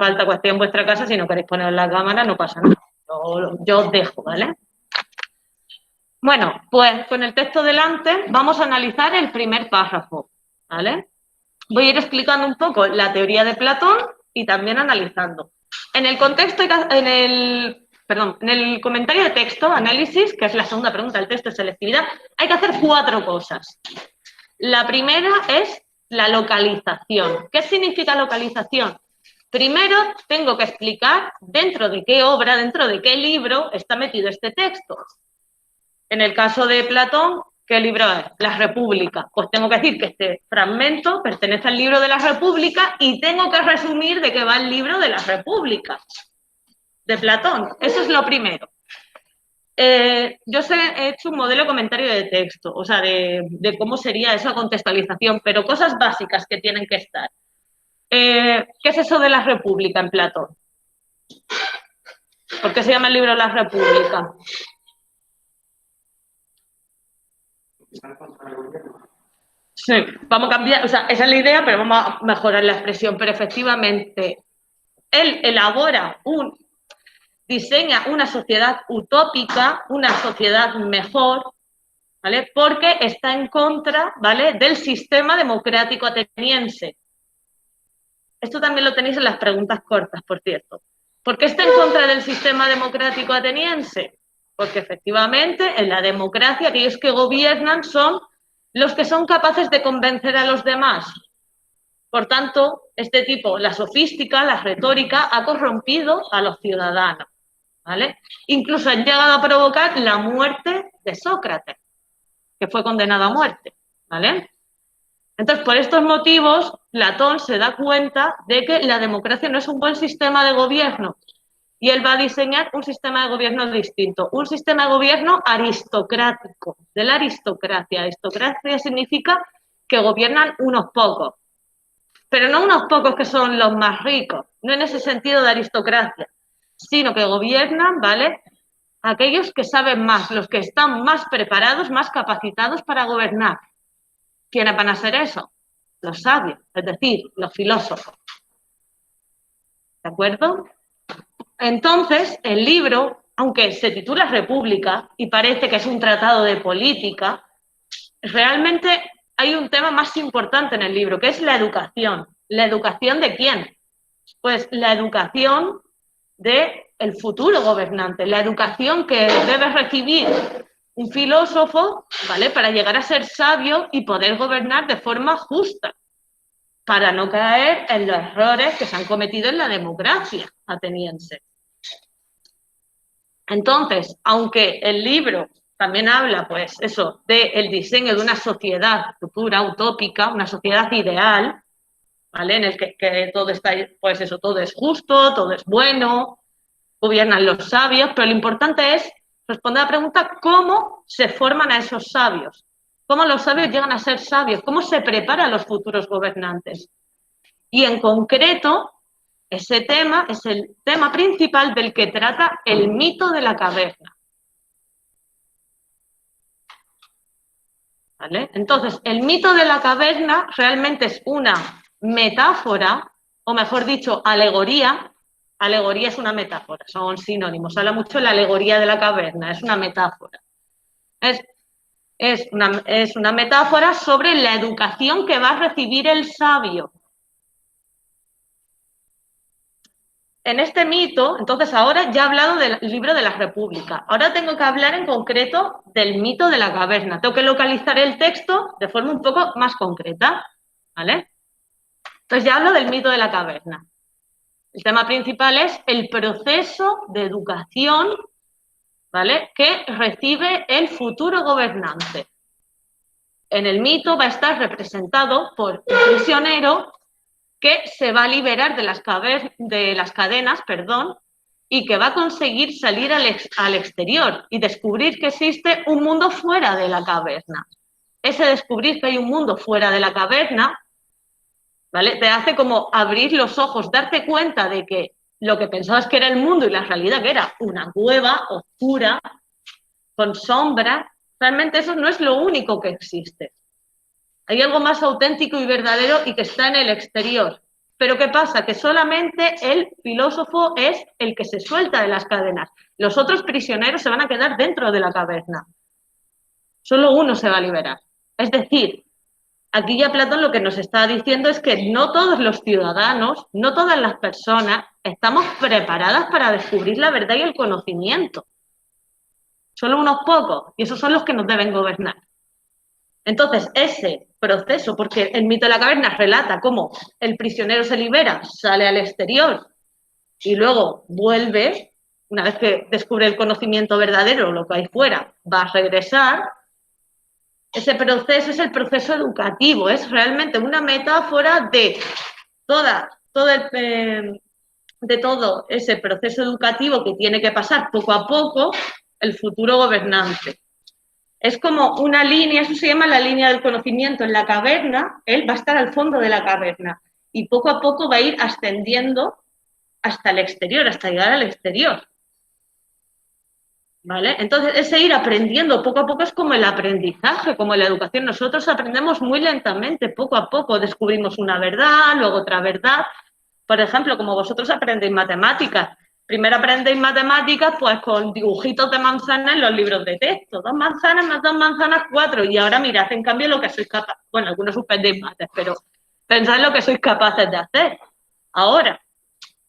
falta cuestión en vuestra casa, si no queréis poner la cámara, no pasa nada. Yo os dejo, ¿vale? Bueno, pues con el texto delante vamos a analizar el primer párrafo, ¿vale? Voy a ir explicando un poco la teoría de Platón y también analizando. En el contexto, en el comentario de texto, análisis, que es la segunda pregunta del texto de selectividad, hay que hacer 4 cosas. La primera es la localización. ¿Qué significa localización? Primero tengo que explicar dentro de qué obra, dentro de qué libro está metido este texto. En el caso de Platón, ¿qué libro es? La República. Pues tengo que decir que este fragmento pertenece al libro de la República y tengo que resumir de qué va el libro de la República, de Platón. Eso es lo primero. Yo he hecho un modelo comentario de texto, o sea, de cómo sería esa contextualización, pero cosas básicas que tienen que estar. ¿Qué es eso de la República en Platón? ¿Por qué se llama el libro La República? Sí, vamos a cambiar, o sea, esa es la idea, pero vamos a mejorar la expresión. Pero efectivamente, él diseña una sociedad utópica, una sociedad mejor, ¿vale? Porque está en contra, ¿vale?, del sistema democrático ateniense. Esto también lo tenéis en las preguntas cortas, por cierto. ¿Por qué está en contra del sistema democrático ateniense? Porque efectivamente en la democracia aquellos que gobiernan son los que son capaces de convencer a los demás. Por tanto, este tipo, la sofística, la retórica, ha corrompido a los ciudadanos, ¿vale? Incluso han llegado a provocar la muerte de Sócrates, que fue condenado a muerte, ¿vale? Entonces, por estos motivos, Platón se da cuenta de que la democracia no es un buen sistema de gobierno y él va a diseñar un sistema de gobierno distinto, un sistema de gobierno aristocrático, de la aristocracia. Aristocracia significa que gobiernan unos pocos, pero no unos pocos que son los más ricos, no en ese sentido de aristocracia, sino que gobiernan, ¿vale?, aquellos que saben más, los que están más preparados, más capacitados para gobernar. ¿Quiénes van a ser eso? Los sabios, es decir, los filósofos. ¿De acuerdo? Entonces, el libro, aunque se titula República y parece que es un tratado de política, realmente hay un tema más importante en el libro, que es la educación. ¿La educación de quién? Pues la educación del futuro gobernante, la educación que debe recibir un filósofo, ¿vale?, para llegar a ser sabio y poder gobernar de forma justa, para no caer en los errores que se han cometido en la democracia ateniense. Entonces, aunque el libro también habla, pues eso, del diseño de una sociedad futura, utópica, una sociedad ideal, ¿vale?, en el que todo está, pues eso, todo es justo, todo es bueno, gobiernan los sabios, pero lo importante es responder a la pregunta ¿cómo se forman a esos sabios? ¿Cómo los sabios llegan a ser sabios? ¿Cómo se preparan los futuros gobernantes? Y en concreto, ese tema es el tema principal del que trata el mito de la caverna. ¿Vale? Entonces, el mito de la caverna realmente es una metáfora, o mejor dicho, alegoría. Alegoría es una metáfora, son sinónimos. Habla mucho de la alegoría de la caverna, es una metáfora. Es una metáfora sobre la educación que va a recibir el sabio. En este mito, entonces ahora ya he hablado del libro de la República. Ahora tengo que hablar en concreto del mito de la caverna. Tengo que localizar el texto de forma un poco más concreta, ¿vale? Entonces ya hablo del mito de la caverna. El tema principal es el proceso de educación, ¿vale?, que recibe el futuro gobernante. En el mito va a estar representado por un prisionero que se va a liberar de las cadenas, y que va a conseguir salir al exterior y descubrir que existe un mundo fuera de la caverna. Ese descubrir que hay un mundo fuera de la caverna, ¿vale?, te hace como abrir los ojos, darte cuenta de que lo que pensabas que era el mundo y la realidad que era una cueva oscura, con sombra, realmente eso no es lo único que existe. Hay algo más auténtico y verdadero y que está en el exterior. Pero ¿qué pasa? Que solamente el filósofo es el que se suelta de las cadenas. Los otros prisioneros se van a quedar dentro de la caverna. Solo uno se va a liberar. Es decir, aquí ya Platón lo que nos está diciendo es que no todos los ciudadanos, no todas las personas estamos preparadas para descubrir la verdad y el conocimiento. Solo unos pocos, y esos son los que nos deben gobernar. Entonces, ese proceso, porque el mito de la caverna relata cómo el prisionero se libera, sale al exterior y luego vuelve, una vez que descubre el conocimiento verdadero, lo que hay fuera, va a regresar. Ese proceso es el proceso educativo, es realmente una metáfora de todo ese proceso educativo que tiene que pasar poco a poco el futuro gobernante. Es como una línea, eso se llama la línea del conocimiento. En la caverna, él va a estar al fondo de la caverna y poco a poco va a ir ascendiendo hasta el exterior, hasta llegar al exterior. ¿Vale? Entonces, ese ir aprendiendo poco a poco es como el aprendizaje, como la educación. Nosotros aprendemos muy lentamente, poco a poco. Descubrimos una verdad, luego otra verdad. Por ejemplo, como vosotros aprendéis matemáticas. Primero aprendéis matemáticas pues con dibujitos de manzanas en los libros de texto. 2 manzanas más 2 manzanas, 4. Y ahora mirad, en cambio, lo que sois capaces. Bueno, algunos suspendéis mates, pero pensad en lo que sois capaces de hacer. Ahora,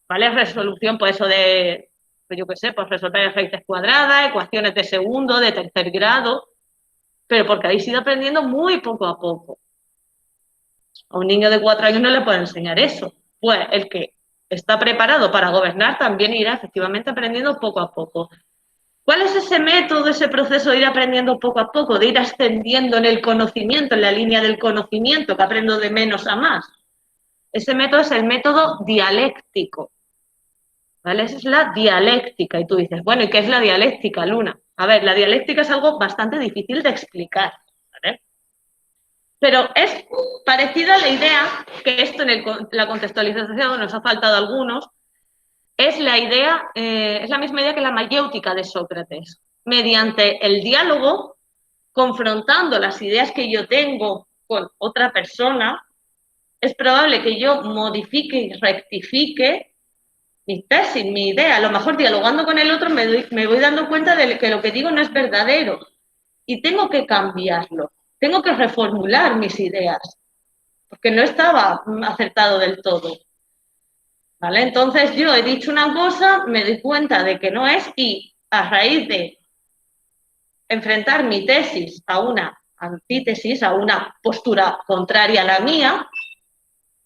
¿vale? Resolución, pues eso de, pues yo qué sé, pues resolver raíces cuadradas, ecuaciones de segundo, de tercer grado. Pero porque habéis ido aprendiendo muy poco a poco. A un niño de 4 años no le puede enseñar eso. Pues el que está preparado para gobernar también irá efectivamente aprendiendo poco a poco. ¿Cuál es ese método, ese proceso de ir aprendiendo poco a poco, de ir ascendiendo en el conocimiento, en la línea del conocimiento, que aprendo de menos a más? Ese método es el método dialéctico. ¿Vale? Esa es la dialéctica. Y tú dices, bueno, ¿y qué es la dialéctica, Luna? A ver, la dialéctica es algo bastante difícil de explicar, ¿vale? Pero es parecida a la idea, que esto en la contextualización nos ha faltado a algunos, es la idea, es la misma idea que la mayéutica de Sócrates. Mediante el diálogo, confrontando las ideas que yo tengo con otra persona, es probable que yo modifique y rectifique mi tesis, mi idea. A lo mejor dialogando con el otro me voy dando cuenta de que lo que digo no es verdadero y tengo que cambiarlo. Tengo que reformular mis ideas, porque no estaba acertado del todo. ¿Vale? Entonces yo he dicho una cosa, me doy cuenta de que no es y a raíz de enfrentar mi tesis a una antítesis, a una postura contraria a la mía,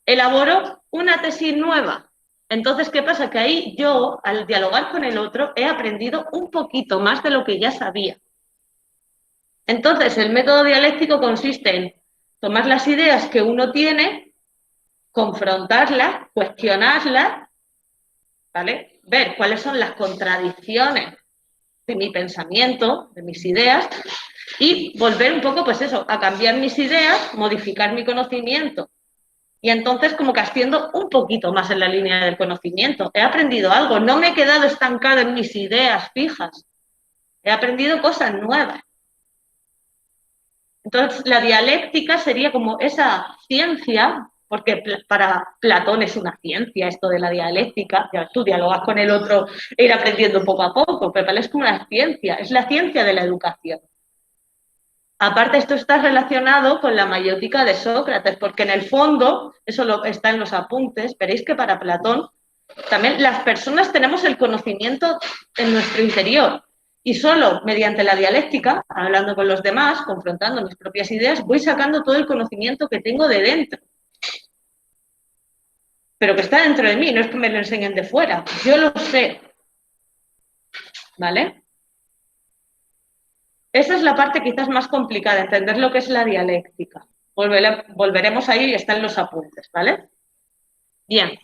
elaboro una tesis nueva. Entonces, ¿qué pasa? Que ahí yo, al dialogar con el otro, he aprendido un poquito más de lo que ya sabía. Entonces, el método dialéctico consiste en tomar las ideas que uno tiene, confrontarlas, cuestionarlas, ¿vale? Ver cuáles son las contradicciones de mi pensamiento, de mis ideas, y volver un poco, pues eso, a cambiar mis ideas, modificar mi conocimiento. Y entonces como que asciendo un poquito más en la línea del conocimiento. He aprendido algo, no me he quedado estancado en mis ideas fijas. He aprendido cosas nuevas. Entonces, la dialéctica sería como esa ciencia, porque para Platón es una ciencia esto de la dialéctica, ya tú dialogas con el otro e ir aprendiendo poco a poco, pero es como una ciencia, es la ciencia de la educación. Aparte, esto está relacionado con la mayéutica de Sócrates, porque en el fondo, eso está en los apuntes, veréis que para Platón también las personas tenemos el conocimiento en nuestro interior. Y solo mediante la dialéctica, hablando con los demás, confrontando mis propias ideas, voy sacando todo el conocimiento que tengo de dentro. Pero que está dentro de mí, no es que me lo enseñen de fuera. Yo lo sé. ¿Vale? Esa es la parte quizás más complicada, entender lo que es la dialéctica. Volveremos ahí y están los apuntes, ¿vale? Bien,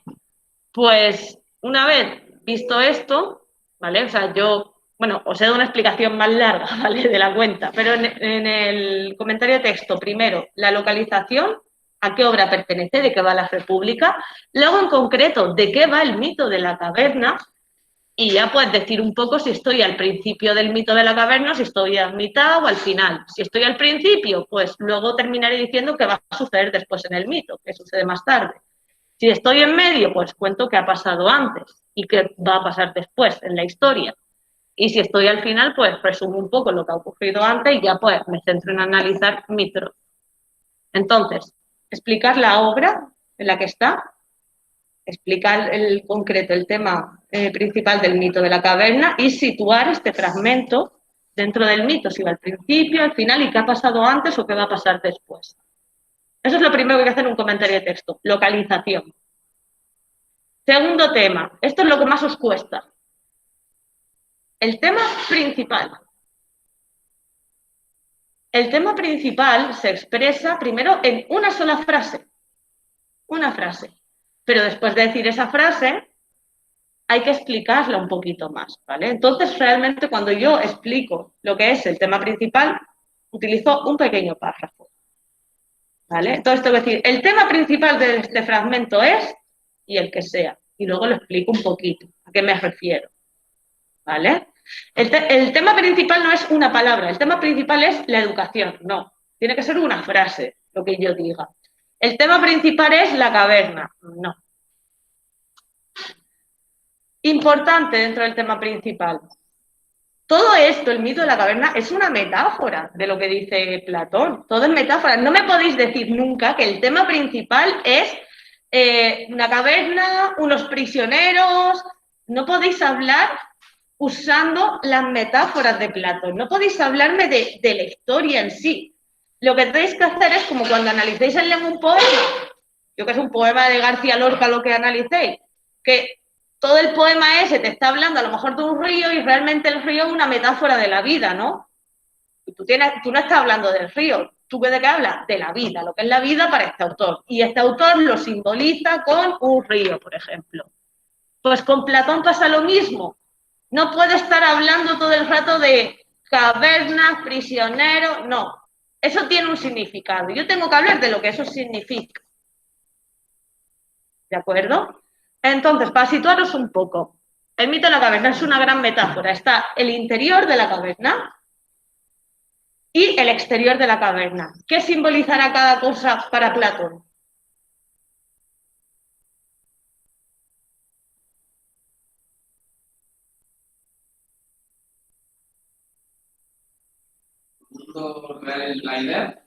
pues una vez visto esto, ¿vale? O sea, yo... Bueno, os he dado una explicación más larga, ¿vale? De la cuenta, pero en el comentario de texto, primero, la localización, a qué obra pertenece, de qué va la República, luego en concreto, de qué va el mito de la caverna, y ya puedes decir un poco si estoy al principio del mito de la caverna, si estoy a mitad o al final. Si estoy al principio, pues luego terminaré diciendo qué va a suceder después en el mito, que sucede más tarde. Si estoy en medio, pues cuento qué ha pasado antes y qué va a pasar después en la historia. Y si estoy al final, pues resumo un poco lo que ha ocurrido antes y ya pues me centro en analizar mi trozo. Entonces, explicar la obra en la que está, explicar el concreto, el tema principal del mito de la caverna y situar este fragmento dentro del mito, si va al principio, al final y qué ha pasado antes o qué va a pasar después. Eso es lo primero que hay que hacer en un comentario de texto, localización. Segundo tema, esto es lo que más os cuesta. El tema principal. El tema principal se expresa primero en una sola frase. Una frase. Pero después de decir esa frase, hay que explicarla un poquito más, ¿vale? Entonces, realmente, cuando yo explico lo que es el tema principal, utilizo un pequeño párrafo, ¿vale? Entonces, tengo que decir, el tema principal de este fragmento es, y el que sea, y luego lo explico un poquito, a qué me refiero, ¿vale? El tema principal no es una palabra, el tema principal es la educación, no, tiene que ser una frase, lo que yo diga. El tema principal es la caverna, no. Importante dentro del tema principal. Todo esto, el mito de la caverna, es una metáfora de lo que dice Platón. Todo es metáfora. No me podéis decir nunca que el tema principal es una caverna, unos prisioneros. No podéis hablar usando las metáforas de Platón. No podéis hablarme de la historia en sí. Lo que tenéis que hacer es como cuando analicéis en un poema, yo que es un poema de García Lorca lo que analicéis, que todo el poema ese te está hablando a lo mejor de un río y realmente el río es una metáfora de la vida, ¿no? Y tú no estás hablando del río, ¿tú de qué hablas? De la vida, lo que es la vida para este autor. Y este autor lo simboliza con un río, por ejemplo. Pues con Platón pasa lo mismo. No puede estar hablando todo el rato de cavernas, prisioneros, no. Eso tiene un significado. Yo tengo que hablar de lo que eso significa. ¿De acuerdo? Entonces, para situaros un poco, el mito de la caverna es una gran metáfora. Está el interior de la caverna y el exterior de la caverna. ¿Qué simbolizará cada cosa para Platón? La idea.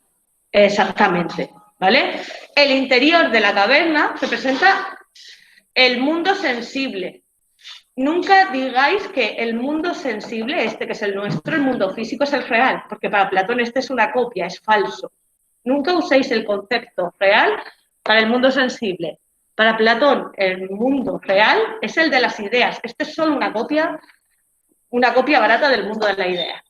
Exactamente, ¿vale? El interior de la caverna representa el mundo sensible. Nunca digáis que el mundo sensible, este que es el nuestro, el mundo físico, es el real, porque para Platón este es una copia, es falso. Nunca uséis el concepto real para el mundo sensible. Para Platón, el mundo real es el de las ideas. Este es solo una copia barata del mundo de la idea.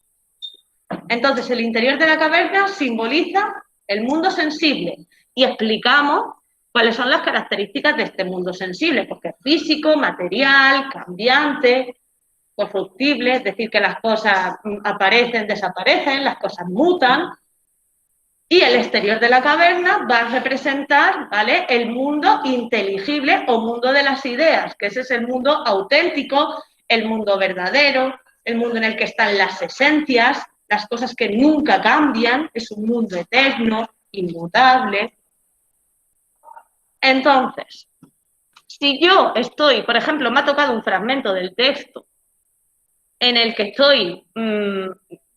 Entonces, el interior de la caverna simboliza el mundo sensible y explicamos cuáles son las características de este mundo sensible, porque es físico, material, cambiante, corruptible, es decir, que las cosas aparecen, desaparecen, las cosas mutan. Y el exterior de la caverna va a representar, ¿vale?, el mundo inteligible o mundo de las ideas, que ese es el mundo auténtico, el mundo verdadero, el mundo en el que están las esencias, las cosas que nunca cambian, es un mundo eterno, inmutable. Entonces, si yo estoy, por ejemplo, me ha tocado un fragmento del texto en el que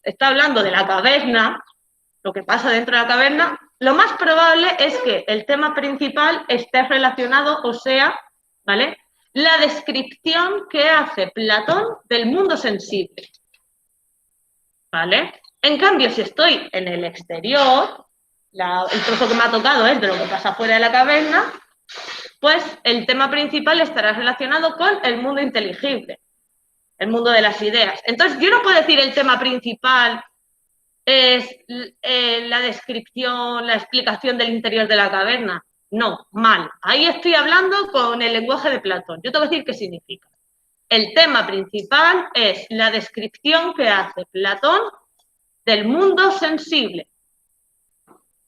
está hablando de la caverna, lo que pasa dentro de la caverna, lo más probable es que el tema principal esté relacionado, o sea, ¿vale?, la descripción que hace Platón del mundo sensible, ¿vale? En cambio, si estoy en el exterior, el trozo que me ha tocado es de lo que pasa fuera de la caverna, pues el tema principal estará relacionado con el mundo inteligible, el mundo de las ideas. Entonces, yo no puedo decir el tema principal es la descripción, la explicación del interior de la caverna. No, mal. Ahí estoy hablando con el lenguaje de Platón. Yo tengo que decir qué significa. El tema principal es la descripción que hace Platón del mundo sensible.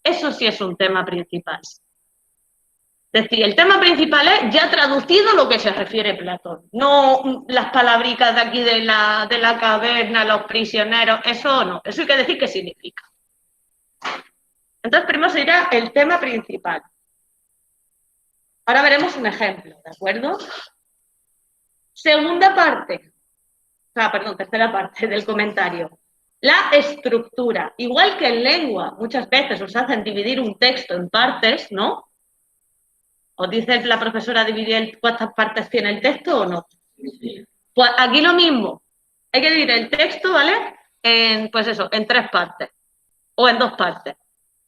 Eso sí es un tema principal. Es decir, el tema principal es ya traducido lo que se refiere Platón, no las palabricas de aquí de la caverna, los prisioneros, eso no, eso hay que decir qué significa. Entonces, primero sería el tema principal. Ahora veremos un ejemplo, ¿de acuerdo? Segunda parte, tercera parte del comentario. La estructura. Igual que en lengua, muchas veces os hacen dividir un texto en partes, ¿no? ¿Os dice la profesora dividir cuántas partes tiene el texto o no? Sí. Pues aquí lo mismo. Hay que dividir el texto, ¿vale? Pues eso, en 3 partes. O en 2 partes.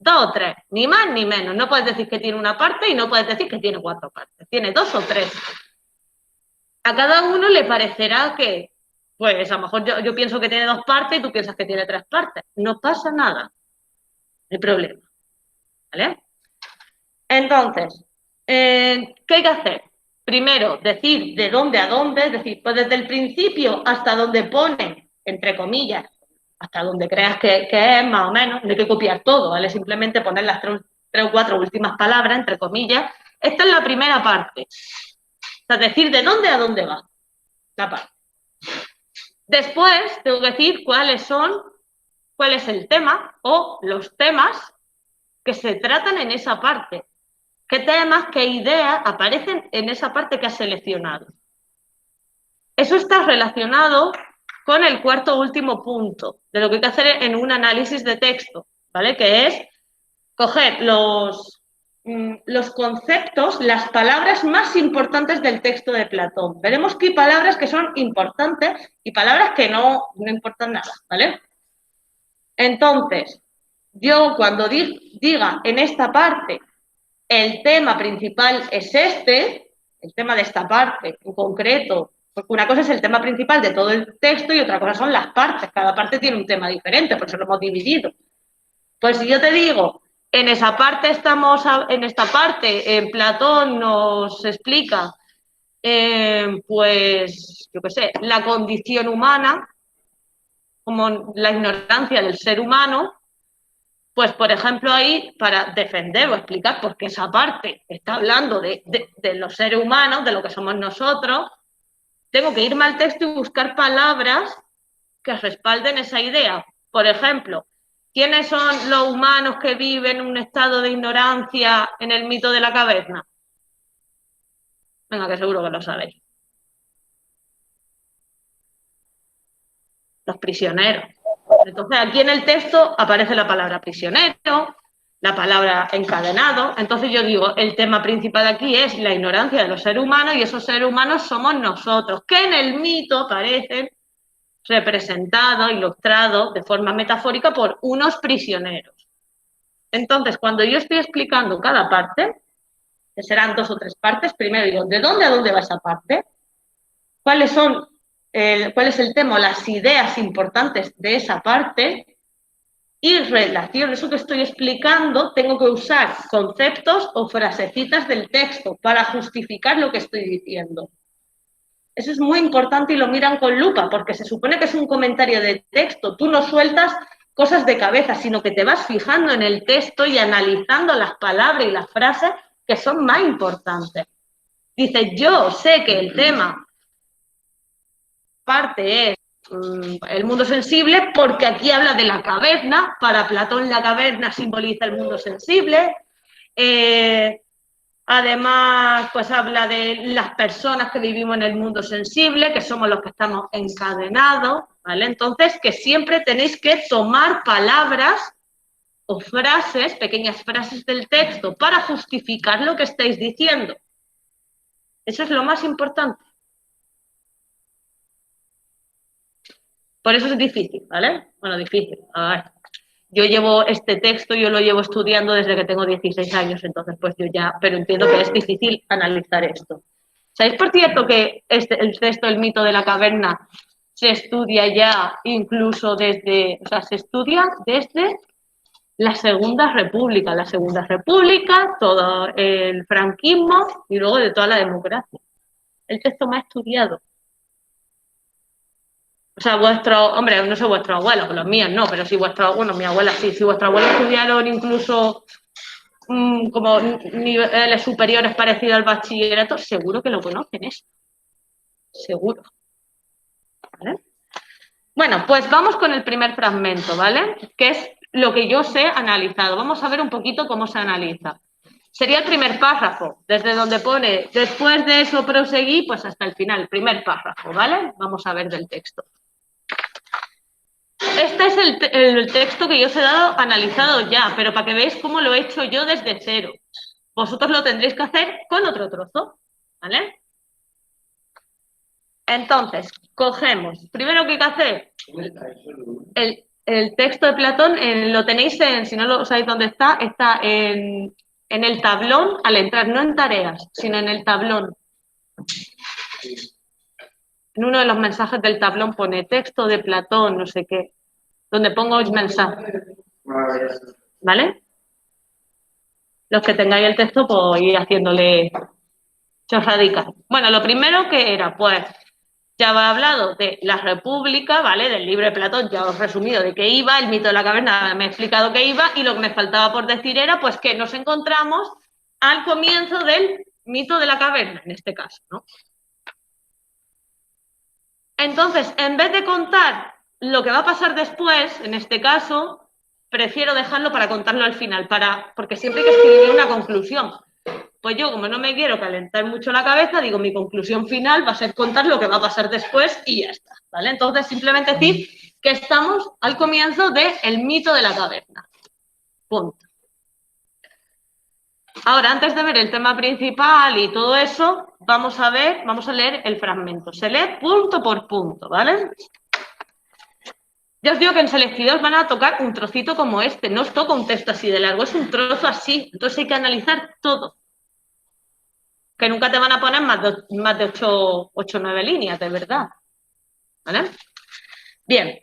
2 o 3, ni más ni menos. No puedes decir que tiene una parte y no puedes decir que tiene 4 partes. Tiene 2 o 3. A cada uno le parecerá que, pues a lo mejor yo pienso que tiene 2 partes y tú piensas que tiene 3 partes. No pasa nada. No hay problema. ¿Vale? Entonces, ¿qué hay que hacer? Primero, decir de dónde a dónde, es decir, pues desde el principio hasta donde pone, entre comillas, hasta donde creas que es, más o menos, no hay que copiar todo, ¿vale? Simplemente poner las 3 o 4 últimas palabras, entre comillas. Esta es la primera parte. O sea, decir de dónde a dónde va la parte. Después, tengo que decir cuál es el tema o los temas que se tratan en esa parte. ¿Qué temas, qué ideas aparecen en esa parte que has seleccionado? Eso está relacionado con el cuarto último punto de lo que hay que hacer en un análisis de texto, ¿vale? Que es coger los conceptos, las palabras más importantes del texto de Platón. Veremos que hay palabras que son importantes y palabras que no importan nada, ¿vale? Entonces, yo cuando diga en esta parte el tema principal es el tema de esta parte en concreto, porque una cosa es el tema principal de todo el texto y otra cosa son las partes. Cada parte tiene un tema diferente, por eso lo hemos dividido. Pues si yo te digo, en esta parte, Platón nos explica, pues, yo qué sé, la condición humana, como la ignorancia del ser humano. Pues, por ejemplo, ahí, para defender o explicar por qué esa parte está hablando de los seres humanos, de lo que somos nosotros, tengo que irme al texto y buscar palabras que respalden esa idea. Por ejemplo, ¿quiénes son los humanos que viven en un estado de ignorancia en el mito de la caverna? Venga, que seguro que lo sabéis. Los prisioneros. Entonces, aquí en el texto aparece la palabra prisionero, la palabra encadenado. Entonces yo digo, el tema principal aquí es la ignorancia de los seres humanos y esos seres humanos somos nosotros, que en el mito aparecen representados, ilustrados de forma metafórica por unos prisioneros. Entonces, cuando yo estoy explicando cada parte, que serán 2 o 3 partes, primero digo, ¿de dónde a dónde va esa parte? ¿Cuál es el tema, las ideas importantes de esa parte? Y en relación a eso que estoy explicando, tengo que usar conceptos o frasecitas del texto para justificar lo que estoy diciendo. Eso es muy importante y lo miran con lupa, porque se supone que es un comentario de texto. Tú no sueltas cosas de cabeza, sino que te vas fijando en el texto y analizando las palabras y las frases que son más importantes. Dice, yo sé que el tema parte es el mundo sensible, porque aquí habla de la caverna. Para Platón la caverna simboliza el mundo sensible. Además, pues habla de las personas que vivimos en el mundo sensible, que somos los que estamos encadenados, ¿vale? Entonces, que siempre tenéis que tomar palabras o frases, pequeñas frases del texto, para justificar lo que estáis diciendo. Eso es lo más importante. Por eso es difícil, ¿vale? Bueno, difícil. A ver. Yo llevo este texto, yo lo llevo estudiando desde que tengo 16 años, entonces pues yo ya, pero entiendo que es difícil analizar esto. ¿Sabéis, por cierto, que el texto del mito de la caverna se estudia ya incluso se estudia desde la Segunda República? La Segunda República, todo el franquismo y luego de toda la democracia. El texto más estudiado. O sea, hombre, no sé vuestros abuelos, los míos no, pero si mi abuela sí, si vuestros abuelos estudiaron incluso como niveles superiores parecidos al bachillerato, seguro que lo conocen eso. Seguro. ¿Vale? Bueno, pues vamos con el primer fragmento, ¿vale? Que es lo que yo sé analizado. Vamos a ver un poquito cómo se analiza. Sería el primer párrafo, desde donde pone, después de eso proseguí, pues hasta el final, primer párrafo, ¿vale? Vamos a ver del texto. Este es el texto que yo os he dado analizado ya, pero para que veáis cómo lo he hecho yo desde cero. Vosotros lo tendréis que hacer con otro trozo, ¿vale? Entonces, cogemos, primero que hay que hacer, el texto de Platón lo tenéis si no lo sabéis dónde está en el tablón al entrar, no en tareas, sino en el tablón. En uno de los mensajes del tablón pone texto de Platón, no sé qué, donde pongo el mensaje. ¿Vale? Los que tengáis el texto, pues ir haciéndole chorradicas. Bueno, lo primero que era, pues, ya había hablado de la República, ¿vale? Del libro de Platón, ya os he resumido de qué iba, el mito de la caverna me he explicado qué iba, y lo que me faltaba por decir era, pues, que nos encontramos al comienzo del mito de la caverna, en este caso, ¿no? Entonces, en vez de contar lo que va a pasar después, en este caso, prefiero dejarlo para contarlo al final, porque siempre hay que escribir una conclusión. Pues yo, como no me quiero calentar mucho la cabeza, digo, mi conclusión final va a ser contar lo que va a pasar después y ya está, ¿vale? Entonces, simplemente decir que estamos al comienzo del mito de la caverna. Punto. Ahora, antes de ver el tema principal y todo eso, vamos a leer el fragmento. Se lee punto por punto, ¿vale? Ya os digo que en Selectividad os van a tocar un trocito como este, no os toca un texto así de largo, es un trozo así, entonces hay que analizar todo. Que nunca te van a poner más de 8 o 9 líneas, de verdad. ¿Vale? Bien.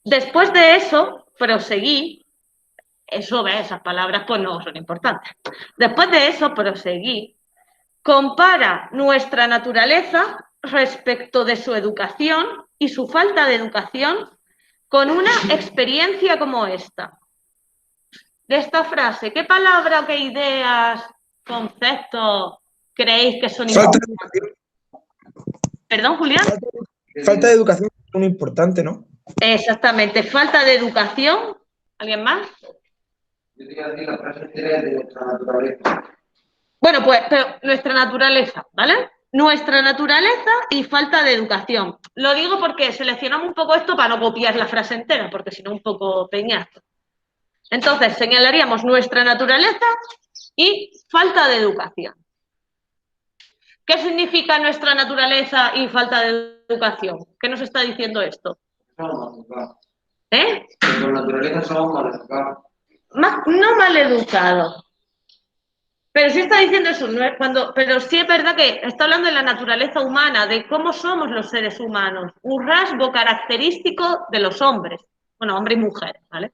Después de eso, proseguí. Esas palabras pues no son importantes. Después de eso, proseguí. Compara nuestra naturaleza respecto de su educación y su falta de educación con una experiencia como esta. De esta frase, ¿qué palabra, qué ideas, conceptos creéis que son importantes? ¿Perdón, Julián? Falta de educación es muy importante, ¿no? Exactamente, falta de educación. ¿Alguien más? Yo te iba a decir la frase entera de nuestra naturaleza. Bueno, pues pero nuestra naturaleza, ¿vale? Nuestra naturaleza y falta de educación. Lo digo porque seleccionamos un poco esto para no copiar la frase entera, porque si no un poco peñazo. Entonces, señalaríamos nuestra naturaleza y falta de educación. ¿Qué significa nuestra naturaleza y falta de educación? ¿Qué nos está diciendo esto? Somos maleducados. ¿Eh? Por naturaleza somos maleducados. No maleducados. Pero sí está diciendo eso, pero sí es verdad que está hablando de la naturaleza humana, de cómo somos los seres humanos, un rasgo característico de los hombres, bueno, hombres y mujeres, ¿vale?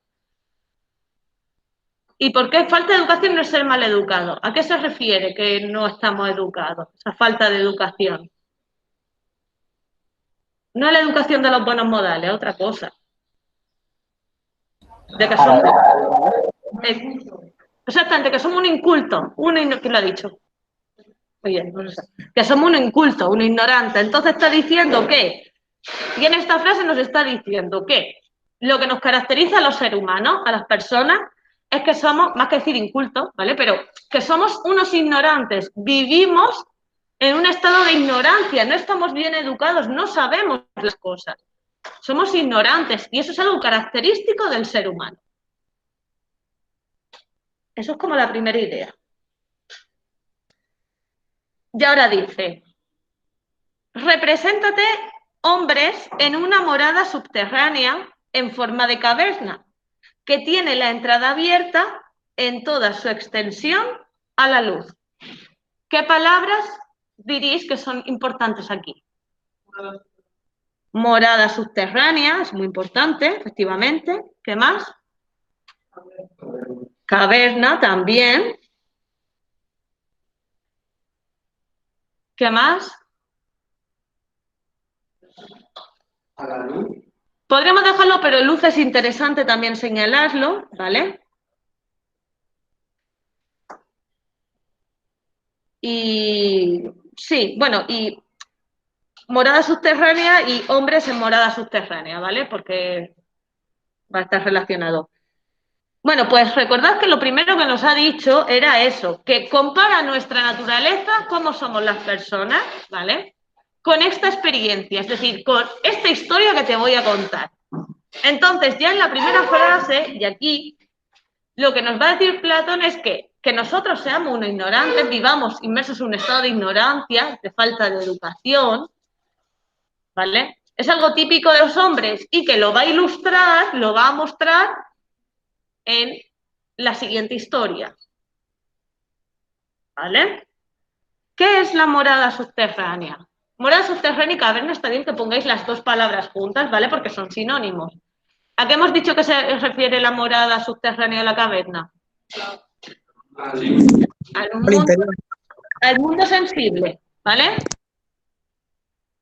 ¿Y por qué falta de educación no es ser maleducado? ¿A qué se refiere que no estamos educados, esa falta de educación? No es la educación de los buenos modales, es otra cosa. De que somos... Exactamente, que somos un inculto. ¿Quién lo ha dicho? Oye, no sé. Que somos un inculto, un ignorante. Entonces está diciendo que, y en esta frase nos está diciendo que lo que nos caracteriza a los seres humanos, a las personas, es que somos, más que decir incultos, ¿vale? Pero que somos unos ignorantes. Vivimos en un estado de ignorancia, no estamos bien educados, no sabemos las cosas. Somos ignorantes y eso es algo característico del ser humano. Eso es como la primera idea. Y ahora dice, represéntate hombres en una morada subterránea en forma de caverna, que tiene la entrada abierta en toda su extensión a la luz. ¿Qué palabras diréis que son importantes aquí? Morada subterránea, es muy importante, efectivamente. ¿Qué más? Caverna también. ¿Qué más? A la luz. Podríamos dejarlo, pero luz es interesante también señalarlo, ¿vale? Y sí, bueno, y morada subterránea y hombres en morada subterránea, ¿vale? Porque va a estar relacionado. Bueno, pues recordad que lo primero que nos ha dicho era eso, que compara nuestra naturaleza, cómo somos las personas, ¿vale? Con esta experiencia, es decir, con esta historia que te voy a contar. Entonces, ya en la primera frase, y aquí, lo que nos va a decir Platón es que nosotros seamos unos ignorantes, vivamos inmersos en un estado de ignorancia, de falta de educación, ¿vale? Es algo típico de los hombres y que lo va a ilustrar, lo va a mostrar en la siguiente historia, ¿vale? ¿Qué es la morada subterránea? Morada subterránea y caverna, está bien que pongáis las dos palabras juntas, ¿vale? Porque son sinónimos. ¿A qué hemos dicho que se refiere la morada subterránea o la caverna? Al interior. Al mundo sensible, ¿vale?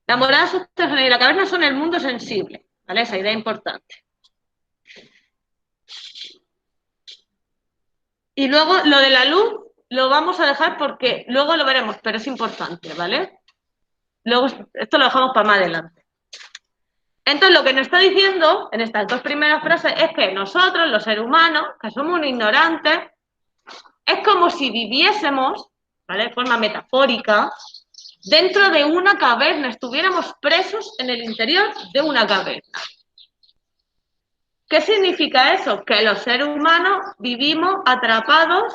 La morada subterránea y la caverna son el mundo sensible, ¿vale? Esa idea importante. Y luego lo de la luz lo vamos a dejar porque luego lo veremos, pero es importante, ¿vale? Luego esto lo dejamos para más adelante. Entonces, lo que nos está diciendo en estas dos primeras frases es que nosotros, los seres humanos, que somos un ignorantes, es como si viviésemos, ¿vale? De forma metafórica, dentro de una caverna, estuviéramos presos en el interior de una caverna. ¿Qué significa eso? Que los seres humanos vivimos atrapados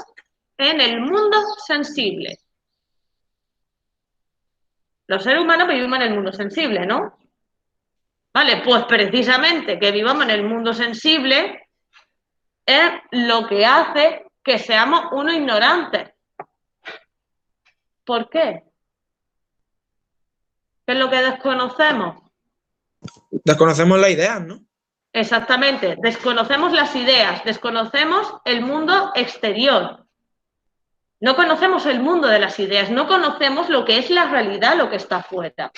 en el mundo sensible. Los seres humanos vivimos en el mundo sensible, ¿no? Vale, pues precisamente que vivamos en el mundo sensible es lo que hace que seamos unos ignorantes. ¿Por qué? ¿Qué es lo que desconocemos? Desconocemos las ideas, ¿no? Exactamente, desconocemos las ideas, desconocemos el mundo exterior. No conocemos el mundo de las ideas, no conocemos lo que es la realidad, lo que está afuera.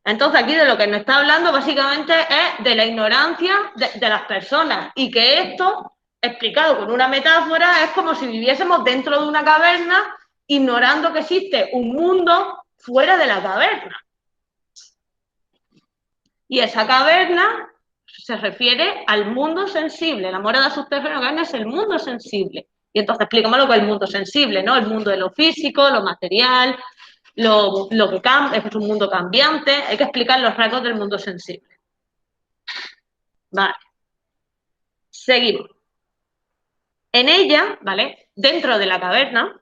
Entonces, aquí de lo que nos está hablando básicamente es de la ignorancia de las personas y que esto, explicado con una metáfora, es como si viviésemos dentro de una caverna ignorando que existe un mundo fuera de la caverna. Y esa caverna se refiere al mundo sensible. La morada subterránea es el mundo sensible. Y entonces explicamos lo que es el mundo sensible, ¿no? El mundo de lo físico, lo material, lo que cambia, es un mundo cambiante. Hay que explicar los rasgos del mundo sensible. Vale. Seguimos. En ella, ¿vale? Dentro de la caverna,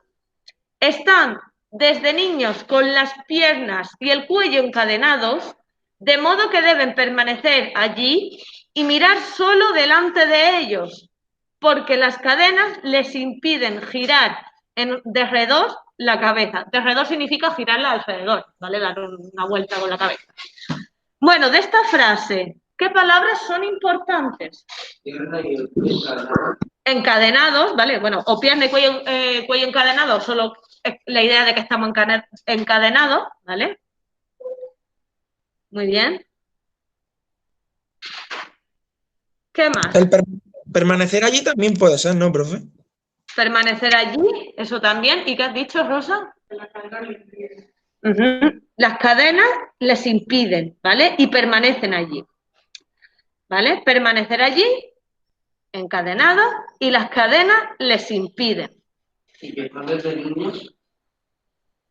están desde niños con las piernas y el cuello encadenados, de modo que deben permanecer allí y mirar solo delante de ellos, porque las cadenas les impiden girar derredor la cabeza. Derredor significa girarla alrededor, ¿vale? Dar una vuelta con la cabeza. Bueno, de esta frase, ¿qué palabras son importantes? Encadenados, ¿vale? Bueno, o pierna y cuello encadenado, solo la idea de que estamos encadenados, ¿vale? Muy bien. ¿Qué más? El permanecer allí también puede ser, ¿no, profe? Permanecer allí, eso también. ¿Y qué has dicho, Rosa? Las cadenas les impiden, ¿vale? Y permanecen allí, ¿vale? Permanecer allí, encadenados, y las cadenas les impiden. Y que están desde niños.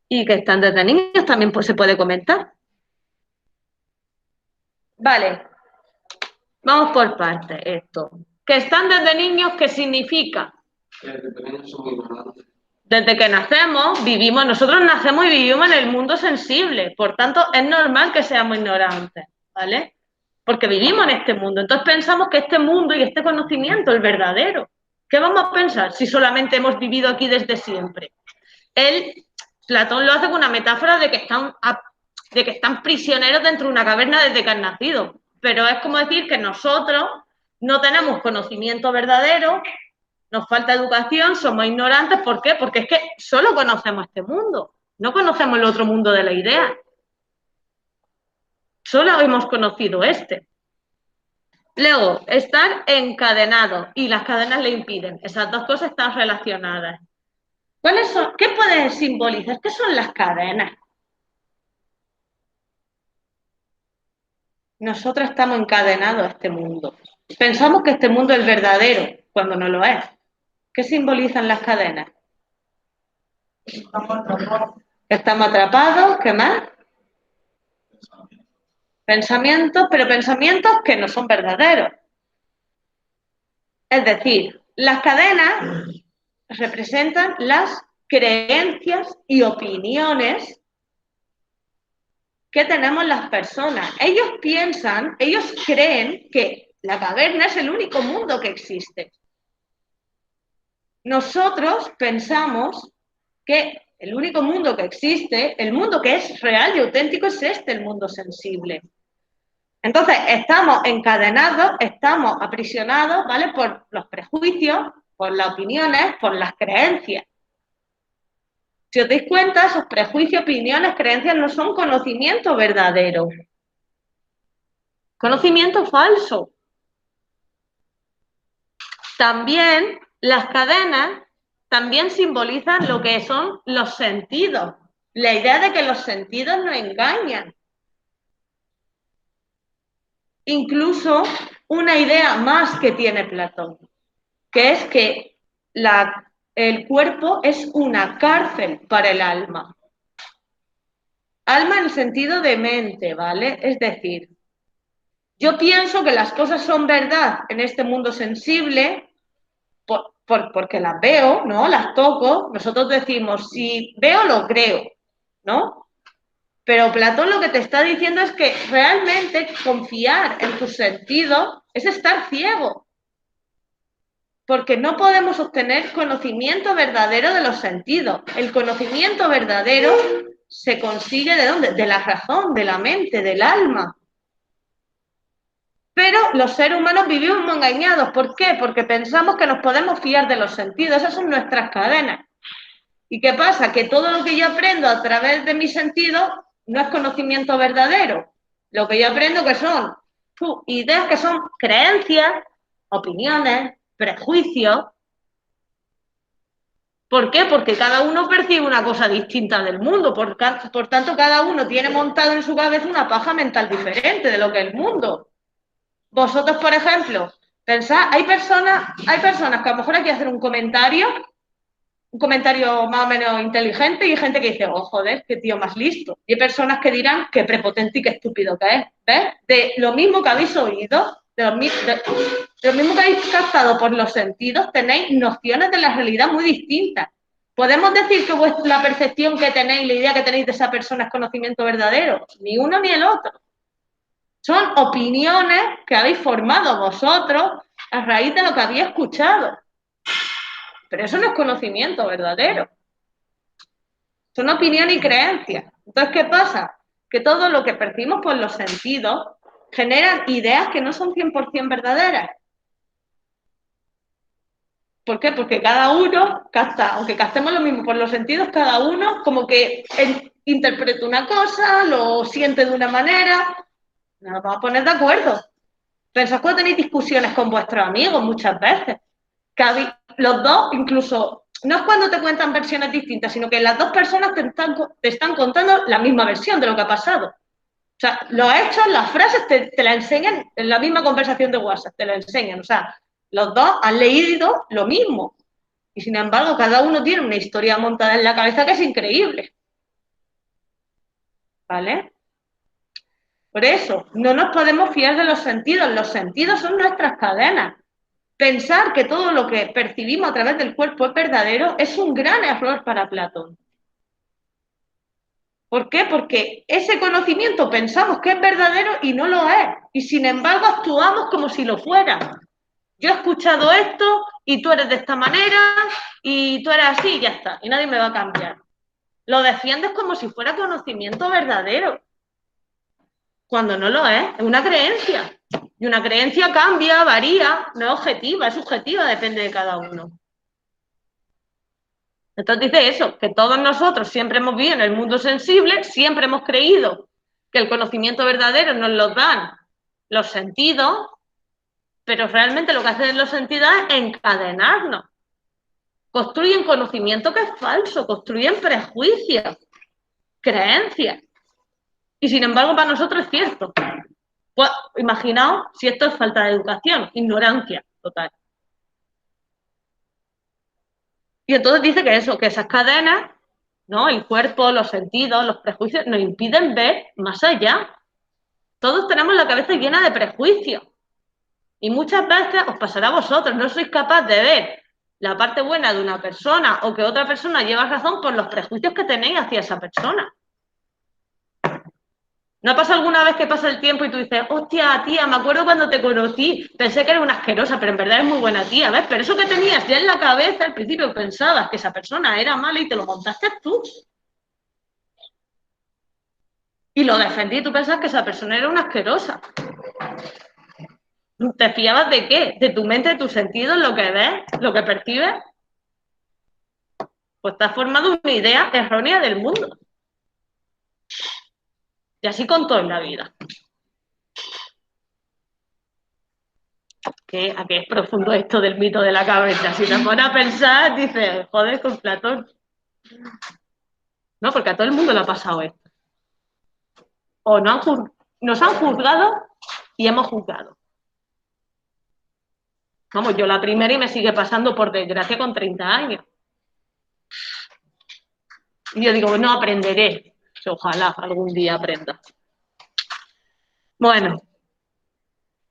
Y que están desde niños también se puede comentar. Vale, vamos por partes esto. Que están desde niños, ¿qué significa? Que desde pequeños son muy ignorantes. Desde que nacemos, nosotros nacemos y vivimos en el mundo sensible, por tanto es normal que seamos ignorantes, ¿vale? Porque vivimos en este mundo, entonces pensamos que este mundo y este conocimiento es el verdadero. ¿Qué vamos a pensar si solamente hemos vivido aquí desde siempre? Platón lo hace con una metáfora de que están prisioneros dentro de una caverna desde que han nacido, pero es como decir que nosotros no tenemos conocimiento verdadero, nos falta educación, somos ignorantes. ¿Por qué? Porque es que solo conocemos este mundo, no conocemos el otro mundo de la idea. Solo hemos conocido este. Luego, estar encadenado y las cadenas le impiden. Esas dos cosas están relacionadas. ¿Cuáles son? ¿Qué puede simbolizar? ¿Qué son las cadenas? Nosotros estamos encadenados a este mundo. Pensamos que este mundo es verdadero. cuando no lo es. ¿Qué simbolizan las cadenas? Estamos atrapados, ¿qué más? Pensamientos, pero pensamientos que no son verdaderos. Es decir, las cadenas representan las creencias y opiniones que tenemos las personas. Ellos piensan, ellos creen que la caverna es el único mundo que existe. Nosotros pensamos que el único mundo que existe, el mundo que es real y auténtico, es este, el mundo sensible. Entonces, estamos encadenados, estamos aprisionados, ¿vale? Por los prejuicios, por las opiniones, por las creencias. Si os dais cuenta, esos prejuicios, opiniones, creencias no son conocimiento verdadero. Conocimiento falso. También las cadenas también simbolizan lo que son los sentidos. La idea de que los sentidos nos engañan. Incluso una idea más que tiene Platón, que es que el cuerpo es una cárcel para el alma. Alma en el sentido de mente, ¿vale? Es decir, yo pienso que las cosas son verdad en este mundo sensible porque las veo, ¿no? Las toco. Nosotros decimos, si veo, lo creo, ¿no? Pero Platón lo que te está diciendo es que realmente confiar en tus sentidos es estar ciego. Porque no podemos obtener conocimiento verdadero de los sentidos. El conocimiento verdadero se consigue ¿de dónde? De la razón, de la mente, del alma. Pero los seres humanos vivimos muy engañados. ¿Por qué? Porque pensamos que nos podemos fiar de los sentidos. Esas son nuestras cadenas. ¿Y qué pasa? Que todo lo que yo aprendo a través de mis sentidos no es conocimiento verdadero. Lo que yo aprendo que son ideas que son creencias, opiniones, prejuicios. ¿Por qué? Porque cada uno percibe una cosa distinta del mundo. Por tanto, cada uno tiene montado en su cabeza una paja mental diferente de lo que es el mundo. Vosotros, por ejemplo, pensad, hay personas que a lo mejor hay que hacer un comentario más o menos inteligente, y hay gente que dice, oh, joder, qué tío más listo. Y hay personas que dirán, qué prepotente y qué estúpido que es. ¿Ves? De lo mismo que habéis oído, de lo mismo que habéis captado por los sentidos, tenéis nociones de la realidad muy distintas. ¿Podemos decir que la percepción que tenéis, la idea que tenéis de esa persona es conocimiento verdadero? Ni uno ni el otro. Son opiniones que habéis formado vosotros a raíz de lo que habéis escuchado. Pero eso no es conocimiento verdadero. Son opinión y creencias. Entonces, ¿qué pasa? Que todo lo que percibimos por los sentidos generan ideas que no son 100% verdaderas. ¿Por qué? Porque cada uno capta, aunque captemos lo mismo por los sentidos, cada uno como que interpreta una cosa, lo siente de una manera. No nos vamos a poner de acuerdo. Pensad cuando tenéis discusiones con vuestros amigos muchas veces. Que los dos, incluso, no es cuando te cuentan versiones distintas, sino que las dos personas te están contando la misma versión de lo que ha pasado. O sea, los hechos, las frases te la enseñan en la misma conversación de WhatsApp, te la enseñan. O sea, los dos han leído lo mismo. Y sin embargo, cada uno tiene una historia montada en la cabeza que es increíble. ¿Vale? Por eso, no nos podemos fiar de los sentidos. Los sentidos son nuestras cadenas. Pensar que todo lo que percibimos a través del cuerpo es verdadero es un gran error para Platón. ¿Por qué? Porque ese conocimiento pensamos que es verdadero y no lo es. Y sin embargo actuamos como si lo fuera. Yo he escuchado esto y tú eres de esta manera y tú eres así y ya está. Y nadie me va a cambiar. Lo defiendes como si fuera conocimiento verdadero. Cuando no lo es una creencia. Y una creencia cambia, varía, no es objetiva, es subjetiva, depende de cada uno. Entonces dice eso, que todos nosotros siempre hemos vivido en el mundo sensible, siempre hemos creído que el conocimiento verdadero nos lo dan los sentidos, pero realmente lo que hacen los sentidos es encadenarnos. Construyen conocimiento que es falso, construyen prejuicios, creencias. Y sin embargo para nosotros es cierto. Pues imaginaos si esto es falta de educación, ignorancia total. Y entonces dice que eso, que esas cadenas, ¿no? El cuerpo, los sentidos, los prejuicios, nos impiden ver más allá. Todos tenemos la cabeza llena de prejuicios. Y muchas veces os pasará a vosotros, no sois capaz de ver la parte buena de una persona o que otra persona lleva razón por los prejuicios que tenéis hacia esa persona. ¿No pasa alguna vez que pasa el tiempo y tú dices, hostia, tía, me acuerdo cuando te conocí, pensé que era una asquerosa, pero en verdad es muy buena tía, ¿ves? Pero eso que tenías ya en la cabeza, al principio pensabas que esa persona era mala y te lo montaste tú. Y lo defendí y tú pensabas que esa persona era una asquerosa. ¿Te fiabas de qué? ¿De tu mente, de tus sentidos, lo que ves, lo que percibes? Pues te has formado una idea errónea del mundo. Y así con todo en la vida. ¿A qué es profundo esto del mito de la caverna? Si te pones a pensar, dices, joder, con Platón. No, porque a todo el mundo le ha pasado esto. O nos han juzgado y hemos juzgado. Vamos, yo la primera y me sigue pasando, por desgracia, con 30 años. Y yo digo, no aprenderé. Ojalá algún día aprenda. Bueno.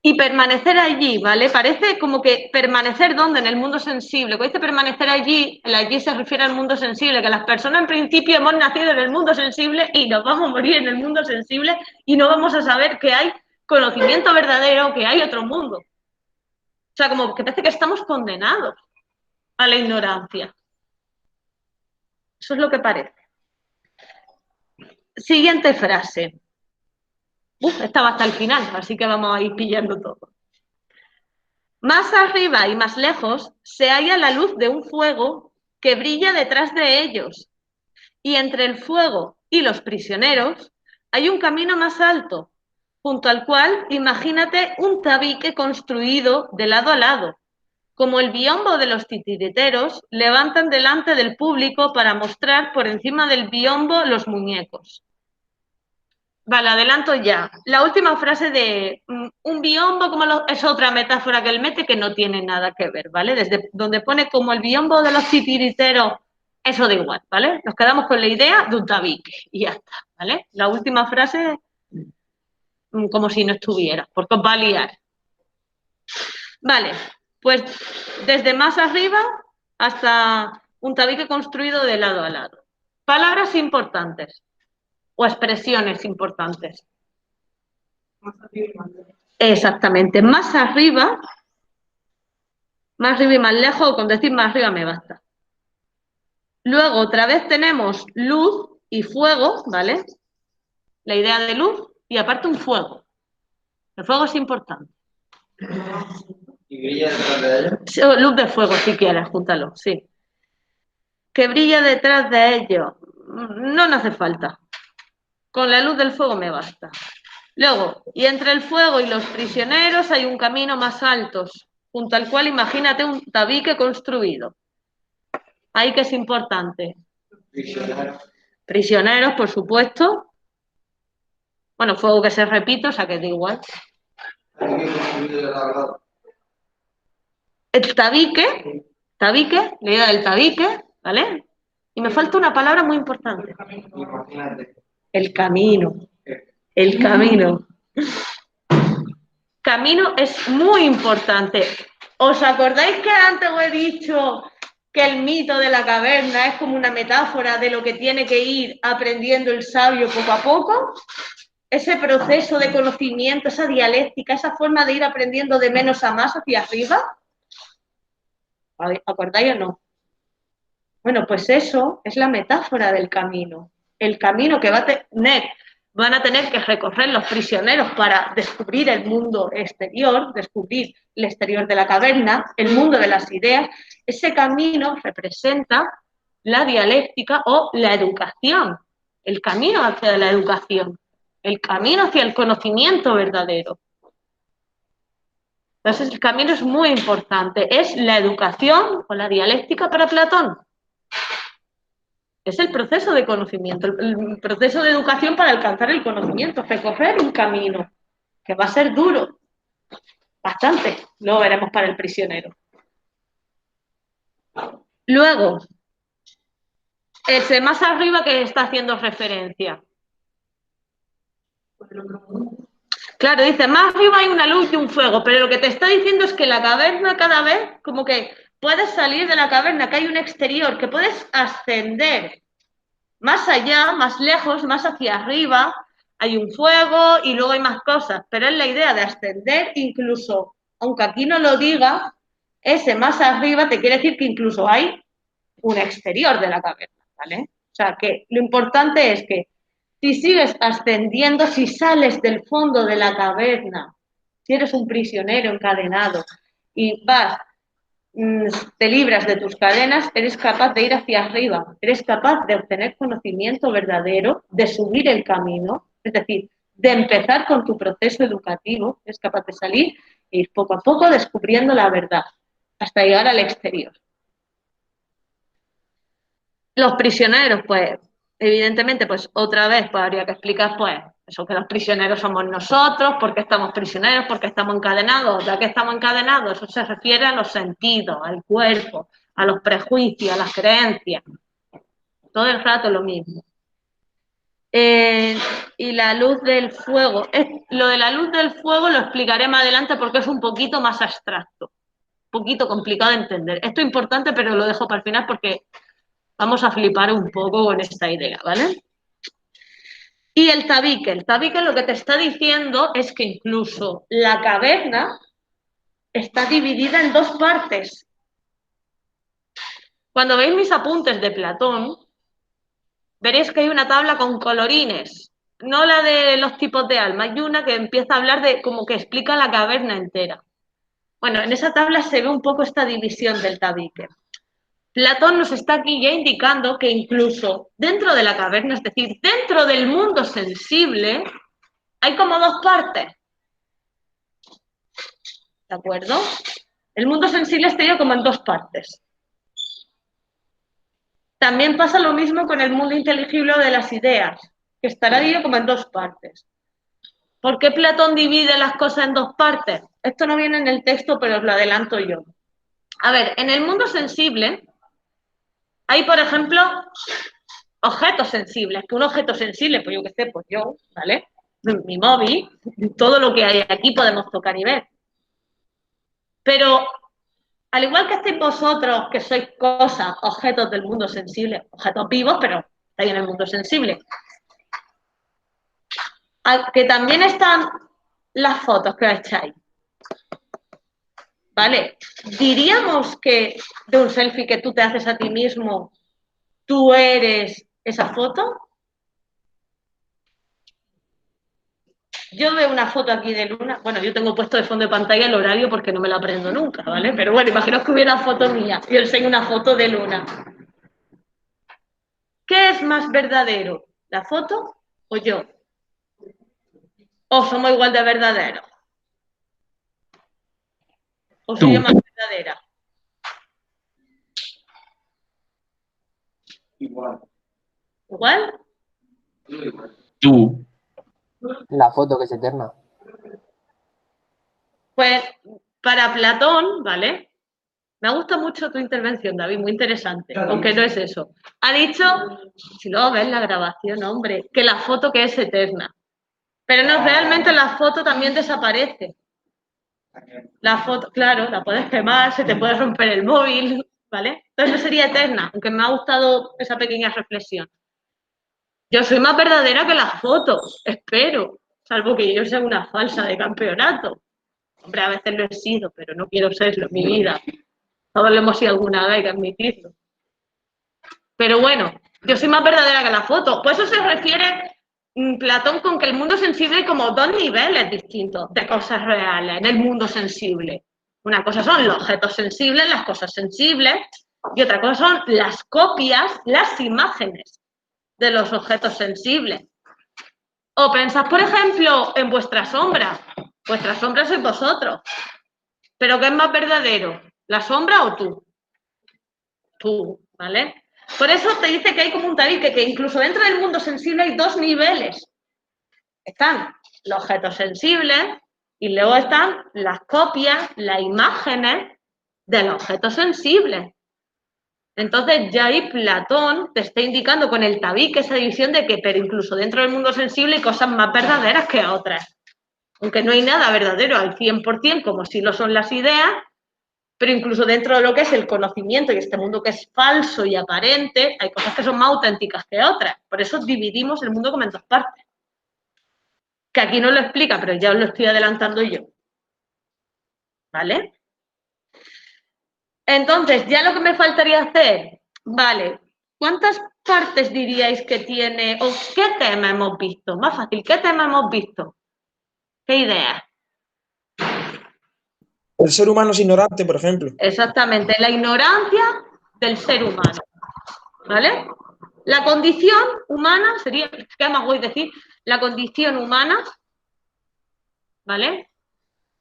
Y permanecer allí, ¿vale? Parece como que permanecer ¿dónde? En el mundo sensible. Cuando dice permanecer allí, el allí se refiere al mundo sensible, que las personas en principio hemos nacido en el mundo sensible y nos vamos a morir en el mundo sensible y no vamos a saber que hay conocimiento verdadero, que hay otro mundo. O sea, como que parece que estamos condenados a la ignorancia. Eso es lo que parece. Siguiente frase. Esta va hasta el final, así que vamos a ir pillando todo. Más arriba y más lejos se halla la luz de un fuego que brilla detrás de ellos, y entre el fuego y los prisioneros hay un camino más alto, junto al cual imagínate un tabique construido de lado a lado. Como el biombo de los titiriteros, levantan delante del público para mostrar por encima del biombo los muñecos. Vale, adelanto ya. La última frase de un biombo es otra metáfora que él mete que no tiene nada que ver, ¿vale? Desde donde pone como el biombo de los titiriteros, eso da igual, ¿vale? Nos quedamos con la idea de un tabique y ya está, ¿vale? La última frase como si no estuviera, porque os va a liar. Vale, pues desde más arriba hasta un tabique construido de lado a lado. Palabras importantes o expresiones importantes. Exactamente. Más arriba y más lejos, con decir más arriba me basta. Luego otra vez tenemos luz y fuego, ¿vale? La idea de luz y aparte un fuego. El fuego es importante. ¿Y brilla detrás de ellos? Luz de fuego, si quieres, júntalo, sí. Que brilla detrás de ellos. No hace falta. Con la luz del fuego me basta. Luego, y entre el fuego y los prisioneros hay un camino más alto, junto al cual imagínate un tabique construido. Ahí que es importante. Prisioneros, por supuesto. Bueno, fuego que se repite, o sea que da igual. El tabique, la idea del tabique, ¿vale? Y me falta una palabra muy importante. El camino. El camino. Camino es muy importante. ¿Os acordáis que antes os he dicho que el mito de la caverna es como una metáfora de lo que tiene que ir aprendiendo el sabio poco a poco? Ese proceso de conocimiento, esa dialéctica, esa forma de ir aprendiendo de menos a más hacia arriba. ¿Acordáis o no? Bueno, pues eso es la metáfora del camino. El camino que van a tener que recorrer los prisioneros para descubrir el mundo exterior, descubrir el exterior de la caverna, el mundo de las ideas. Ese camino representa la dialéctica o la educación, el camino hacia la educación, el camino hacia el conocimiento verdadero. Entonces, el camino es muy importante. Es la educación o la dialéctica para Platón. Es el proceso de conocimiento, el proceso de educación para alcanzar el conocimiento, recorrer un camino que va a ser duro, bastante. Luego veremos para el prisionero. Luego, ese más arriba que está haciendo referencia. Claro, dice, más arriba hay una luz y un fuego, pero lo que te está diciendo es que la caverna cada vez, como que puedes salir de la caverna, que hay un exterior, que puedes ascender más allá, más lejos, más hacia arriba, hay un fuego y luego hay más cosas, pero es la idea de ascender incluso, aunque aquí no lo diga, ese más arriba te quiere decir que incluso hay un exterior de la caverna, ¿vale? O sea, que lo importante es que si sigues ascendiendo, si sales del fondo de la caverna, si eres un prisionero encadenado y vas, te libras de tus cadenas, eres capaz de ir hacia arriba, eres capaz de obtener conocimiento verdadero, de subir el camino, es decir, de empezar con tu proceso educativo, eres capaz de salir e ir poco a poco descubriendo la verdad hasta llegar al exterior. Los prisioneros, pues, evidentemente, pues otra vez pues, habría que explicar, pues, eso que los prisioneros somos nosotros, por qué estamos prisioneros, por qué estamos encadenados, ya que estamos encadenados, eso se refiere a los sentidos, al cuerpo, a los prejuicios, a las creencias. Todo el rato lo mismo. Y la luz del fuego, lo de la luz del fuego lo explicaré más adelante porque es un poquito más abstracto, un poquito complicado de entender. Esto es importante, pero lo dejo para el final porque vamos a flipar un poco con esta idea, ¿vale? Y el tabique lo que te está diciendo es que incluso la caverna está dividida en dos partes. Cuando veis mis apuntes de Platón, veréis que hay una tabla con colorines, no la de los tipos de alma, hay una que empieza a hablar de como que explica la caverna entera. Bueno, en esa tabla se ve un poco esta división del tabique. Platón nos está aquí ya indicando que incluso dentro de la caverna, es decir, dentro del mundo sensible, hay como dos partes. ¿De acuerdo? El mundo sensible está dividido como en dos partes. También pasa lo mismo con el mundo inteligible de las ideas, que estará dividido como en dos partes. ¿Por qué Platón divide las cosas en dos partes? Esto no viene en el texto, pero os lo adelanto yo. A ver, en el mundo sensible hay, por ejemplo, objetos sensibles. Que un objeto sensible, pues yo qué sé, pues yo, ¿vale? Mi móvil, todo lo que hay aquí podemos tocar y ver. Pero al igual que estáis vosotros, que sois cosas, objetos del mundo sensible, objetos vivos, pero estáis en el mundo sensible, que también están las fotos que echáis. ¿Vale? Diríamos que de un selfie que tú te haces a ti mismo, tú eres esa foto. Yo veo una foto aquí de Luna. Bueno, yo tengo puesto de fondo de pantalla el horario porque no me la aprendo nunca, ¿vale? Pero bueno, imaginaos que hubiera foto mía y enseño una foto de Luna. ¿Qué es más verdadero? ¿La foto o yo? ¿O somos igual de verdaderos? ¿O soy yo más verdadera? Igual. ¿Igual? Tú. La foto que es eterna. Pues para Platón, ¿vale? Me gusta mucho tu intervención, David, muy interesante, aunque no es eso. Ha dicho, si luego ves la grabación, hombre, que la foto que es eterna. Pero no, realmente la foto también desaparece. La foto, claro, la puedes quemar, se te puede romper el móvil, ¿vale? Entonces no sería eterna, aunque me ha gustado esa pequeña reflexión. Yo soy más verdadera que las fotos, espero, salvo que yo sea una falsa de campeonato. Hombre, a veces lo he sido, pero no quiero serlo en mi vida. Todos lo hemos sido alguna vez, hay que admitirlo. Pero bueno, yo soy más verdadera que la foto. Pues eso se refiere Platón con que el mundo sensible hay como dos niveles distintos de cosas reales en el mundo sensible. Una cosa son los objetos sensibles, las cosas sensibles, y otra cosa son las copias, las imágenes de los objetos sensibles. O pensad, por ejemplo, en vuestra sombra. Vuestra sombra sois vosotros. ¿Pero qué es más verdadero? ¿La sombra o tú? Tú, ¿vale? Por eso te dice que hay como un tabique, que incluso dentro del mundo sensible hay dos niveles. Están los objetos sensibles y luego están las copias, las imágenes de los objetos sensibles. Entonces ya ahí Platón te está indicando con el tabique esa división de que, pero incluso dentro del mundo sensible hay cosas más verdaderas que otras. Aunque no hay nada verdadero al 100%, como sí lo son las ideas, pero incluso dentro de lo que es el conocimiento y este mundo que es falso y aparente, hay cosas que son más auténticas que otras. Por eso dividimos el mundo como en dos partes. Que aquí no lo explica, pero ya os lo estoy adelantando yo. ¿Vale? Entonces, ya lo que me faltaría hacer, vale, ¿cuántas partes diríais que tiene o qué tema hemos visto? Más fácil, ¿qué tema hemos visto? ¿Qué idea? El ser humano es ignorante, por ejemplo. Exactamente, la ignorancia del ser humano. ¿Vale? La condición humana sería, ¿qué más voy a decir? La condición humana, ¿vale?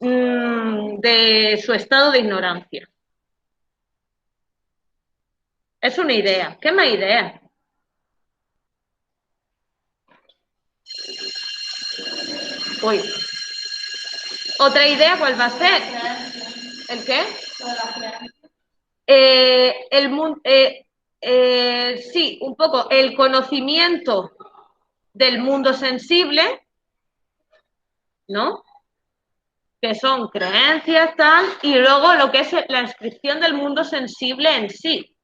De su estado de ignorancia. Es una idea. ¿Qué más idea? Uy. ¿Otra idea cuál va a ser? ¿El qué? Sí, un poco el conocimiento del mundo sensible, ¿no? Que son creencias, tal, y luego lo que es la descripción del mundo sensible en sí.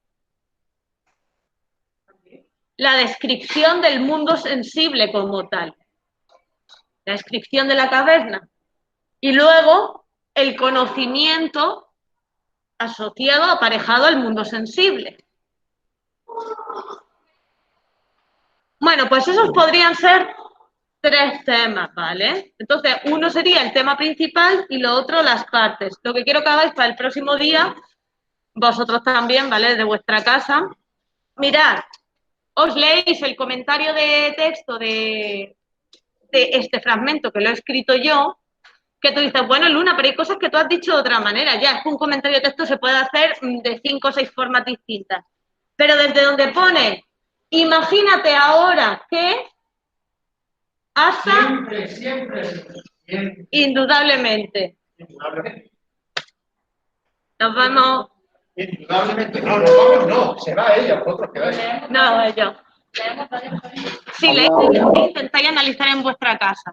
La descripción del mundo sensible como tal. La descripción de la caverna. Y luego el conocimiento asociado, aparejado al mundo sensible. Bueno, pues esos podrían ser 3 temas, ¿vale? Entonces, uno sería el tema principal y lo otro las partes. Lo que quiero que hagáis para el próximo día, vosotros también, ¿vale? De vuestra casa. Mirad, os leéis el comentario de texto de este fragmento que lo he escrito yo, que tú dices, bueno, Luna, pero hay cosas que tú has dicho de otra manera. Ya, es que un comentario de texto se puede hacer de 5 o 6 formas distintas. Pero desde donde pone, imagínate ahora que hasta... Siempre. Indudablemente. Indudablemente. Nos vamos... Indudablemente. No, nos vamos, no. Se va ella, vosotros quedáis. No, yo. Sí, intentáis analizar en vuestra casa.